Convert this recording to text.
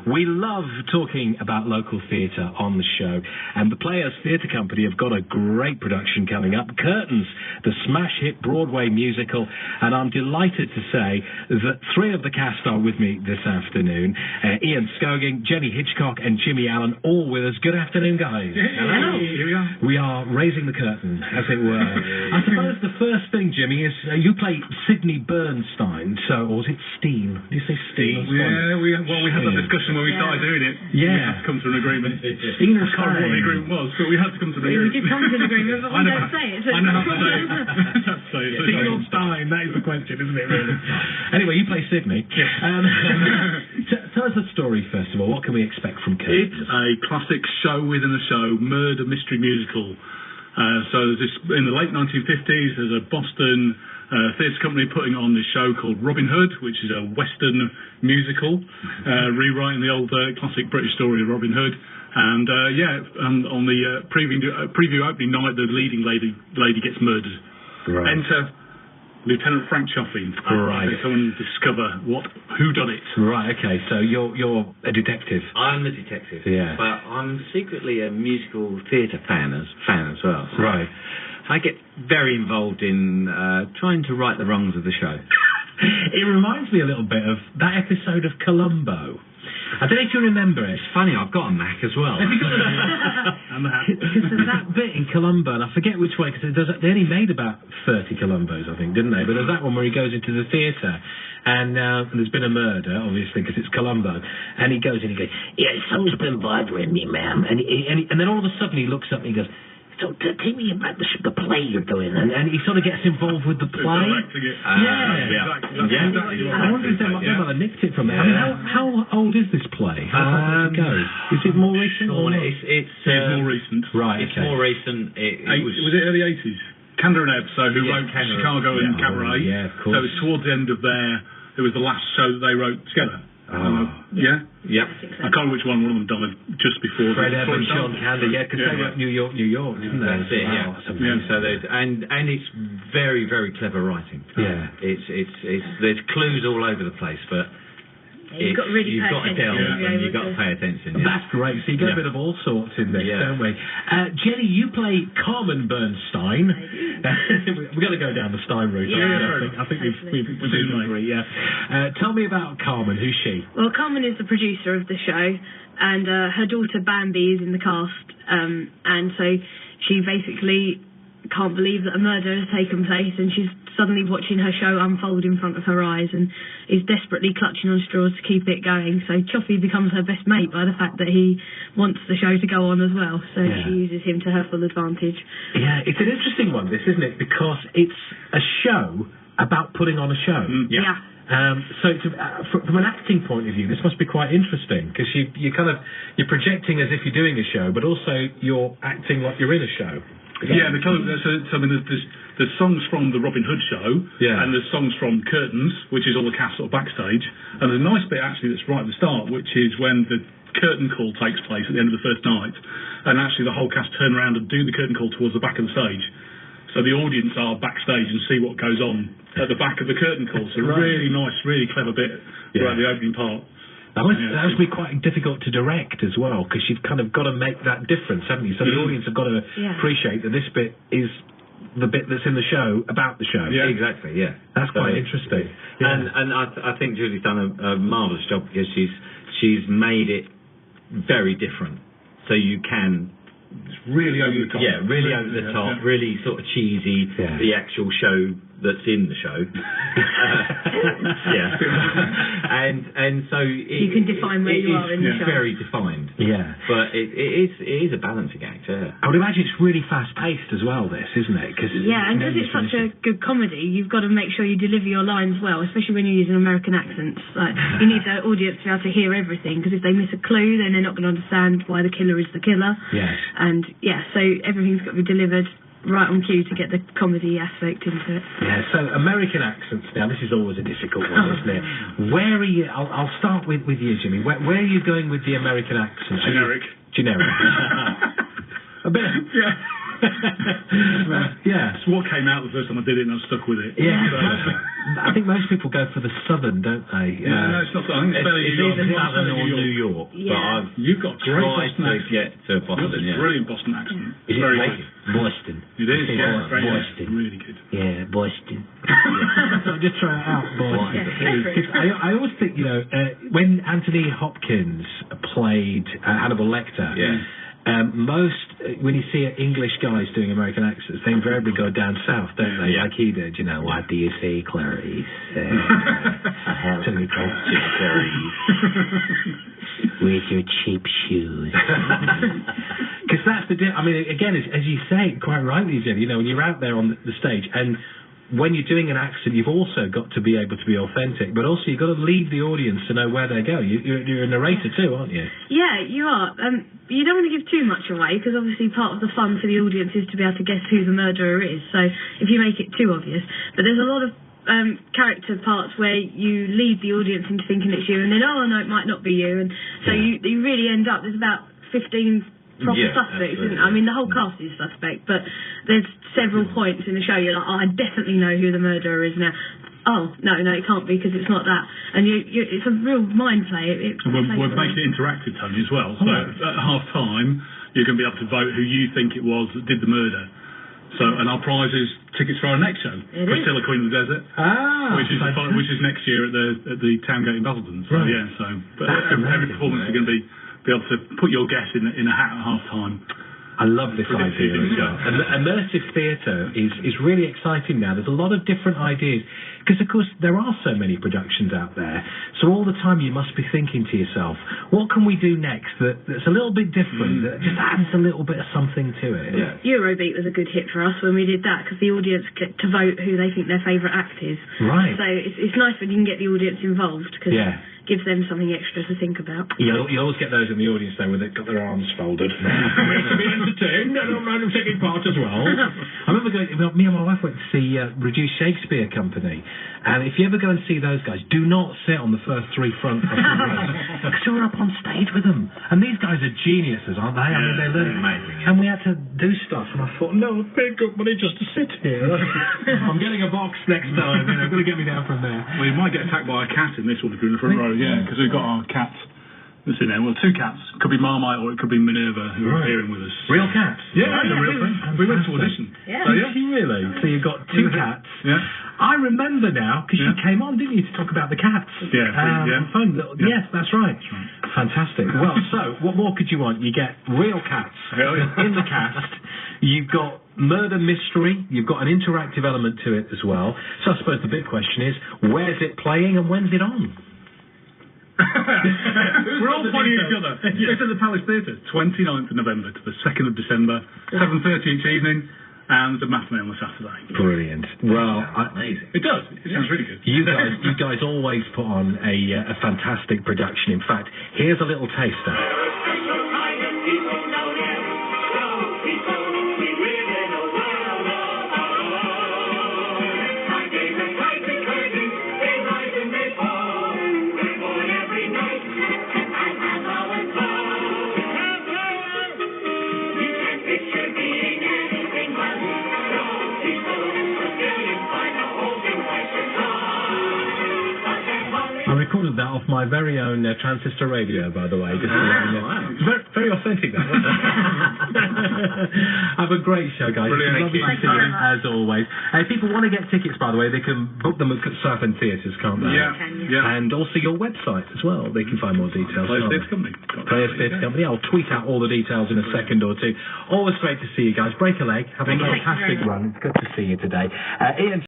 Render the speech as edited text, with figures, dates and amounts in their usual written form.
We love talking about local theatre on the show, and the Players Theatre Company have got a great production coming up, Curtains, the smash hit Broadway musical, and I'm delighted to say that three of the cast are with me this afternoon. Ian Skoging, Jenny Hitchcock and Jimmy Allen, all with us. Good afternoon, guys. Hello. Here we are. We are raising the curtain, as it were. I suppose the first thing, Jimmy, is you play Sidney Bernstein, or was it Steen? Did you say Steen? Yeah, we had that discussion when we started doing it. Yeah. We had to come to an agreement. Steen or I can't remember what the agreement was, but we had to come to an agreement. We did come to an agreement, but we don't say it. I know how to say it. Steen or Stein, that is the question, isn't it, really? Anyway, you play Sydney. Tell us the story, first of all. What can we expect from Curtains? It's a classic show within a show, murder mystery musical. So there's this, in the late 1950s, there's a Boston theatre company putting on this show called Robin Hood, which is a Western musical, rewriting the old classic British story of Robin Hood. And on the preview opening night, the leading lady gets murdered. Right. Enter Lieutenant Frank Chaffee. Right. To come and discover who done it. Right. Okay. So you're a detective. I'm the detective. Yeah. But I'm secretly a musical theatre fan as well. So Right. I get very involved in trying to right the wrongs of the show. It reminds me a little bit of that episode of Columbo. I don't know if you remember it. It's funny, I've got a Mac as well. Have you got a And the hat. Because there's that bit in Columbo, and I forget which way, because they only made about 30 Columbos, I think, didn't they? But there's that one where he goes into the theatre, and there's been a murder, obviously, because it's Columbo, and he goes in and he goes, yeah, something's been bothering me, ma'am. And then all of a sudden he looks up and he goes, so tell me about the play you're doing, and he sort of gets involved with the play. I wonder if they might have nicked it from there. I mean, how old is this play? How far does it go? Is it more recent? It's more recent. Right. It's more recent. Was it early 80s? Kander and Ebb, who wrote Chicago and Cabaret. Yeah, of course. So it was towards the end of it was the last show that they wrote together. Yeah? Yep. I can't remember which one of them died just before. Fred Ebb and John Kander, because they wrote New York, didn't they? That's it, yeah. So and it's very, very clever writing. Yeah. There's clues all over the place, but you've got to delve and you've got to pay attention. Yeah. That's great. So you get a bit of all sorts in this, don't we? Jenny, you play Carmen Bernstein. We've got to go down the Stein route. Yeah. I think we do agree. Yeah. Tell me about Carmen. Who's she? Well, Carmen is the producer of the show, and her daughter Bambi is in the cast, and so she basically can't believe that a murder has taken place, and she's suddenly watching her show unfold in front of her eyes and is desperately clutching on straws to keep it going. So Chaffee becomes her best mate by the fact that he wants the show to go on as well. So she uses him to her full advantage. Yeah, it's an interesting one, this, isn't it? Because it's a show about putting on a show. So from an acting point of view, this must be quite interesting, because you're projecting as if you're doing a show, but also you're acting like you're in a show. Yeah, there's songs from the Robin Hood show, and there's songs from Curtains, which is all the cast sort of backstage, and there's a nice bit actually that's right at the start, which is when the curtain call takes place at the end of the first night, and actually the whole cast turn around and do the curtain call towards the back of the stage. So the audience are backstage and see what goes on at the back of the curtain call. So really nice, really clever bit right at the opening part. That must be quite difficult to direct as well, because you've kind of got to make that difference, haven't you? So the audience have got to appreciate that this bit is the bit that's in the show about the show. Yeah, exactly. Yeah, that's quite interesting. Yeah. And I think Julie's done a marvellous job, because she's made it very different, so you can. It's really over the top. Yeah, really over the top, really sort of cheesy. Yeah. The actual show that's in the show. And so you can define where you are in the show. It's very defined. Yeah, but it is a balancing act. Yeah. I would imagine it's really fast paced as well. This, isn't it? And because it's such a good comedy, you've got to make sure you deliver your lines well, especially when you're using American accents. Like, you need the audience to be able to hear everything, because if they miss a clue, then they're not going to understand why the killer is the killer. Yes. And so everything's got to be delivered right on cue to get the comedy aspect into it. Yeah, so American accents, now this is always a difficult one, isn't it? Where are you, I'll start with you, Jimmy, where are you going with the American accent? Generic. A bit. Yeah. It's what came out the first time I did it, and I stuck with it. Yeah. I think most people go for the southern, don't they? No, it's not. I think it's fairly either Southern or New York. Yeah. But I've You've got great tried Boston to accent. get to Boston. You've got this brilliant Boston accent. Is It's it very like good. Boston? It is, yeah. Very Boston. good. Really good. Yeah, Boston. So just try it out, Boston. Yeah, I always think, when Anthony Hopkins played Hannibal Lecter, when you see English guys doing American accents, they invariably go down south, don't they? Yeah. Like he did, What do you say, Clarice? I have Tell me, Clarice. Where's your cheap shoes? Because that's the I mean, again, as you say quite rightly, Jen, when you're out there on the stage, and when you're doing an accent, you've also got to be able to be authentic, but also you've got to lead the audience to know where they go. You're a narrator too, aren't you? Yeah, you are. You don't want to give too much away, because obviously part of the fun for the audience is to be able to guess who the murderer is, so if you make it too obvious. But there's a lot of character parts where you lead the audience into thinking it's you, and then, oh no, it might not be you, and so you really end up, there's about 15 proper suspects, isn't it? I mean, the whole cast is suspect, but there's several points in the show you're like, I definitely know who the murderer is now. Oh, no, it can't be, because it's not that. And it's a real mind play. We're making it interactive, Tony, as well. So at half-time, you're going to be able to vote who you think it was that did the murder. So, and our prize is tickets for our next show, Priscilla, Queen of the Desert, which is next year at the Towngate in Basildon. So but every performance you're going to be able to put your guess in a hat at half-time. I love this idea as well. And immersive theatre is really exciting now. There's a lot of different ideas, because of course there are so many productions out there, so all the time you must be thinking to yourself, what can we do next that's a little bit different, that just adds a little bit of something to it? Yeah. Eurobeat was a good hit for us when we did that, because the audience get to vote who they think their favourite act is. Right. So it's nice when you can get the audience involved, because gives them something extra to think about. You always get those in the audience though, where they've got their arms folded. To be entertained, I'm taking part as well. I remember me and my wife went to see Reduced Shakespeare Company, and if you ever go and see those guys, do not sit on the first three front rows, because we're up on stage with them, and these guys are geniuses, aren't they? I mean, they're learning, and we had to do stuff, and I thought, no, I paid good money just to sit here. I'm getting a box next time. Going to get me down from there. Well, you might get attacked by a cat in this one if you're in the front row. Yeah, because we've got our cat that's in there. Well, two cats. Could be Marmite or it could be Minerva, who are appearing with us. Real cats? Yeah, they're real thing. We went to audition. Yeah. So, really? So you've got two cats. Yeah. I remember now, because you came on, didn't you, to talk about the cats? Fun. Yes, that's right. Fantastic. Well, so, what more could you want? You get real cats in the cast. You've got murder mystery. You've got an interactive element to it as well. So I suppose the big question is, where's it playing and when's it on? We're all pointing at each other. It's at the Palace Theatre, 29th of November to the 2nd of December, 7:30 each evening, and the matinee on the Saturday. Brilliant. Well, amazing. It does. It sounds really good. You guys always put on a fantastic production. In fact, here's a little taster. I recorded that off my very own transistor radio, by the way. Very, very authentic, that one. Have a great show, guys. Brilliant. Lovely to see you, as always. If people want to get tickets, by the way, they can book them at Southend Theatres, can't they? Yeah. And also your website as well. They can find more details. Players Theatre Company. Players Theatre Company. I'll tweet out all the details in a second or two. Always great to see you guys. Break a leg. Have a fantastic run. It's good to see you today. Ian.